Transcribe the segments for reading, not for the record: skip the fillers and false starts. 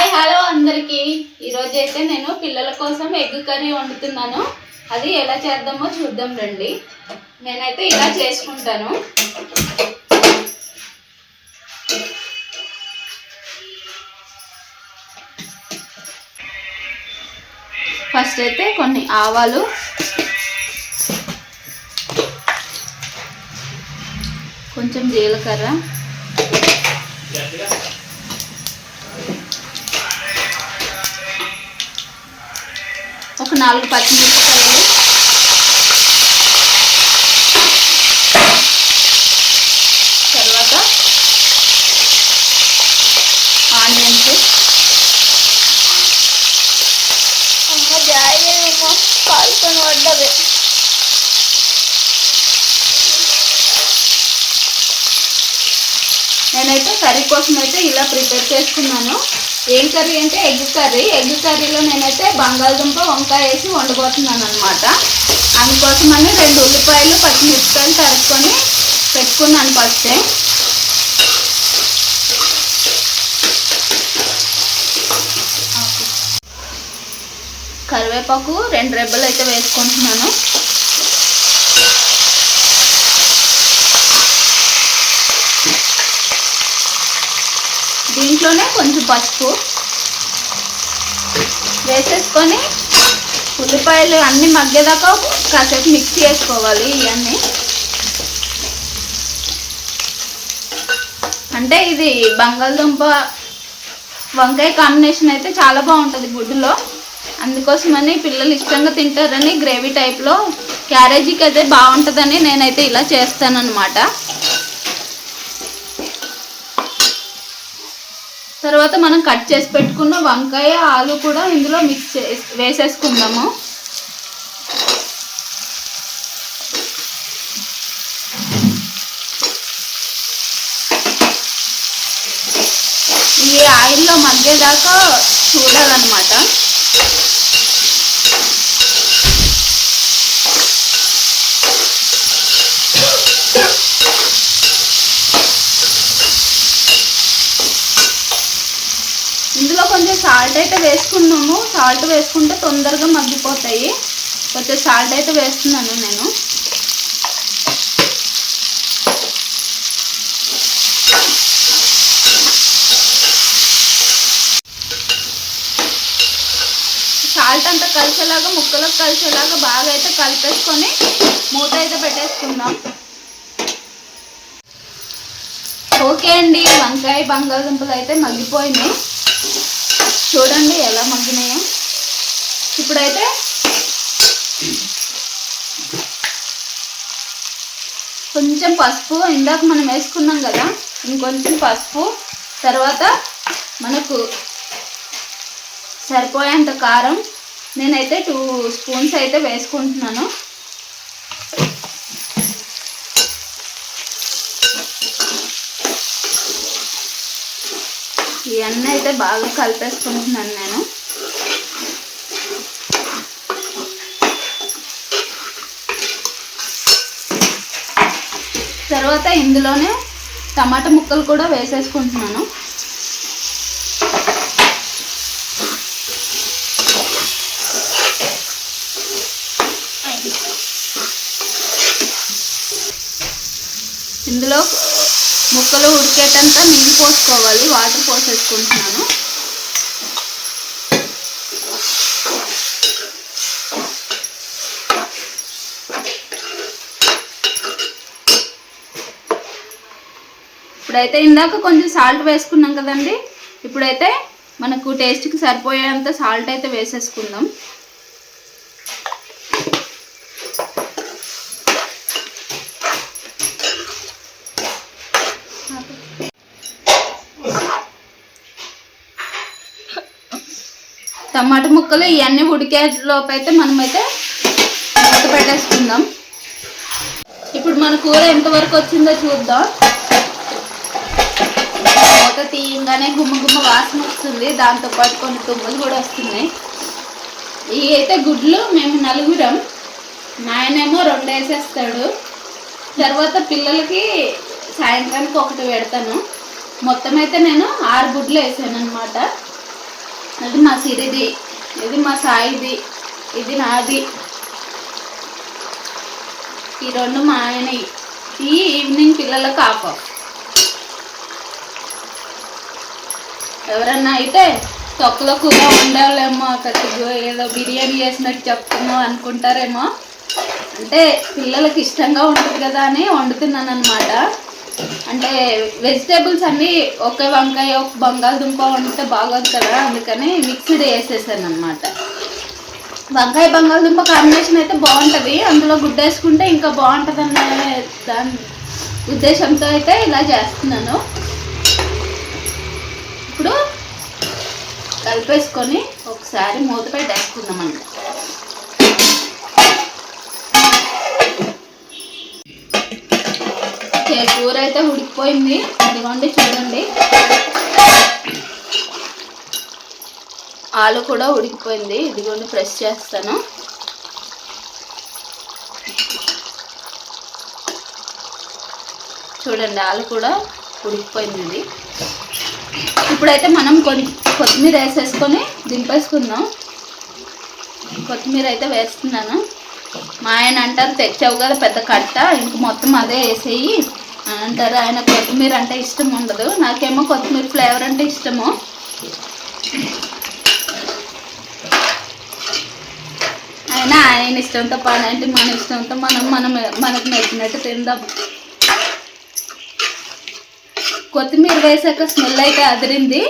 Hi hello అందరికీ. ఈరోజు అయితే నేను పిల్లల కోసం ఎగ్ కర్రీ వండుతున్నాను. అది ఎలా చేద్దామో చూద్దాం రండి. నేనైతే ఇలా చేసుకుంటాను. ఫస్ట్ అయితే కొన్ని ఆవాలు, కొంచెం జీలకర్ర, ఒక 4 పచ్చిమిరపకాయలు, తర్వాత ఆనియన్స్, పాల్కొని వడ్డవి, నేనైతే కర్రీ కోసం అయితే ఇలా ప్రిపేర్ చేసుకున్నాను. ఏం కర్రీ అంటే ఎగ్ కర్రీ. ఎగ్ కర్రీలో నేనైతే బంగాళదుంప వంకాయ వేసి వండబోతున్నాను అనమాట. అందుకోసమని 2 ఉల్లిపాయలు పచ్చిమిరపకాయలు తరుక్కొని పెట్టుకున్నాను ఫస్టే. కరివేపాకు 2 రెబ్బలు అయితే వేసుకుంటున్నాను. దీంట్లోనే కొంచెం పసుపు వేసేసుకొని ఉల్లిపాయలు అన్నీ మగ్గేదాకా కాసేపు మిక్స్ చేసుకోవాలి. ఇవన్నీ అంటే ఇది బంగాళదుంప వంకాయ కాంబినేషన్ అయితే చాలా బాగుంటుంది గుడ్డులో. అందుకోసమని పిల్లలు ఇష్టంగా తింటారని గ్రేవీ టైప్లో క్యారేజీకి అయితే బాగుంటుందని నేనైతే ఇలా చేస్తానన్నమాట. తర్వాత మనం కట్ చేసి పెట్టుకున్న వంకాయ ఆలు కూడా ఇందులో మిక్స్ వేసేసుకుందాము. ఈ ఆయిల్లో మగ్గేదాకా చూడాలన్నమాట. ఇందులో కొంచెం సాల్ట్ అయితే వేసుకున్నాము. సాల్ట్ వేసుకుంటే తొందరగా మగ్గిపోతాయి. కొంచెం సాల్ట్ అయితే వేస్తున్నాను నేను. సాల్ట్ అంతా కలిసేలాగా ముక్కలకు కలిసేలాగా బాగా అయితే కలిపేసుకొని మూత అయితే పెట్టేసుకుందాం. ఓకే అండి, వంకాయ బంగాళదుంపలు అయితే మగ్గిపోయినాయి. చూడండి ఎలా మగ్గినాయో. ఇప్పుడైతే కొంచెం పసుపు, ఇందాక మనం వేసుకున్నాం కదా, ఇంకొంచెం పసుపు, తర్వాత మనకు సరిపోయేంత కారం నేనైతే 2 స్పూన్స్ అయితే వేసుకుంటున్నాను. ఇవన్నీ అయితే బాగా కలిపేసుకుంటున్నాను నేను. తర్వాత ఇందులోనే టమాటా ముక్కలు కూడా వేసేసుకుంటున్నాను. ఇందులో ముక్కలు ఉడికేటంతా నీళ్ళు పోసుకోవాలి. వాటర్ పోసేసుకుంటున్నాను. ఇప్పుడైతే ఇందాక కొంచెం సాల్ట్ వేసుకున్నాం కదండి. ఇప్పుడైతే మనకు టేస్ట్కి సరిపోయేంత సాల్ట్ అయితే వేసేసుకుందాం. టమాటా ముక్కలు ఇవన్నీ ఉడికేలోపు అయితే మనమైతే మూత పెట్టేసుకుందాం. ఇప్పుడు మన కూర ఎంతవరకు వచ్చిందో చూద్దాం. మూత తీయంగానే గుమ్మ వాసన వస్తుంది. దాంతోపాటు కొన్ని తుమ్ములు కూడా వస్తున్నాయి. ఇవి అయితే గుడ్లు మేము 4, మా ఆయనేమో 2 వేసేస్తాడు. తర్వాత పిల్లలకి సాయంత్రానికి 1 పెడతాను. మొత్తం అయితే నేను 6 గుడ్లు వేసాను అనమాట. అది మా సిరిది, ఇది మా సాయిది, ఇది నాది, ఈ రెండు మా ఆయన. ఈ ఈవినింగ్ పిల్లలకు ఆఫ్. ఎవరన్నా అయితే తొక్కలో కూర వండాలేమో, కత్తిగో ఏదో బిర్యానీ చేసినట్టు చెప్తున్నావు అనుకుంటారేమో. అంటే పిల్లలకి ఇష్టంగా ఉంటుంది కదా అని వండుతున్నాను అనమాట. అంటే వెజిటేబుల్స్ అన్నీ ఒక వంకాయ ఒక బంగాళదుంప వండితే బాగోదు కదా, అందుకని మిక్స్డ్ వేసేసాను అనమాట. వంకాయ బంగాళదుంప కాంబినేషన్ అయితే బాగుంటుంది, అందులో గుడ్డ వేసుకుంటే ఇంకా బాగుంటుంది అనే దాని ఉద్దేశంతో అయితే ఇలా చేస్తున్నాను. ఇప్పుడు కలిపేసుకొని ఒకసారి మూత పెట్టేసుకుందామండి. కూర అయితే ఉడికిపోయింది, ఇదిగోండి చూడండి. ఆలు కూడా ఉడికిపోయింది, ఇదిగోండి ప్రెస్ చేస్తాను. చూడండి ఆలు కూడా ఉడికిపోయింది ఇది. ఇప్పుడైతే మనం కొంచెం కొత్తిమీర వేసేసుకొని దింపేసుకుందాం. కొత్తిమీర అయితే వేస్తున్నాను. మా ఆయన అంటారు తెచ్చావు కదా పెద్ద కట్ట, ఇంక మొత్తం అదే వేసేయి అని అంటారు. ఆయన కొత్తిమీర అంటే ఇష్టం ఉండదు, నాకేమో కొత్తిమీర ఫ్లేవర్ అంటే ఇష్టము. అయినా ఆయన ఇష్టంతో పని అంటే మన ఇష్టంతో మనకు నచ్చినట్టు తిందాం. కొత్తిమీర వేసాక స్మెల్ అయితే అదిరింది,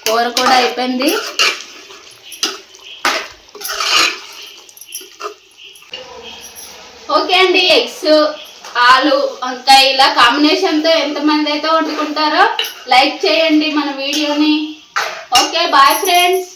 కూర కూడా అయిపోయింది. ఓకే అండి, ఎగ్స్ ఆలు వంకాయ ఇలా కాంబినేషన్తో ఎంతమంది అయితే వండుకుంటారో లైక్ చేయండి మన వీడియోని. Okay bye friends.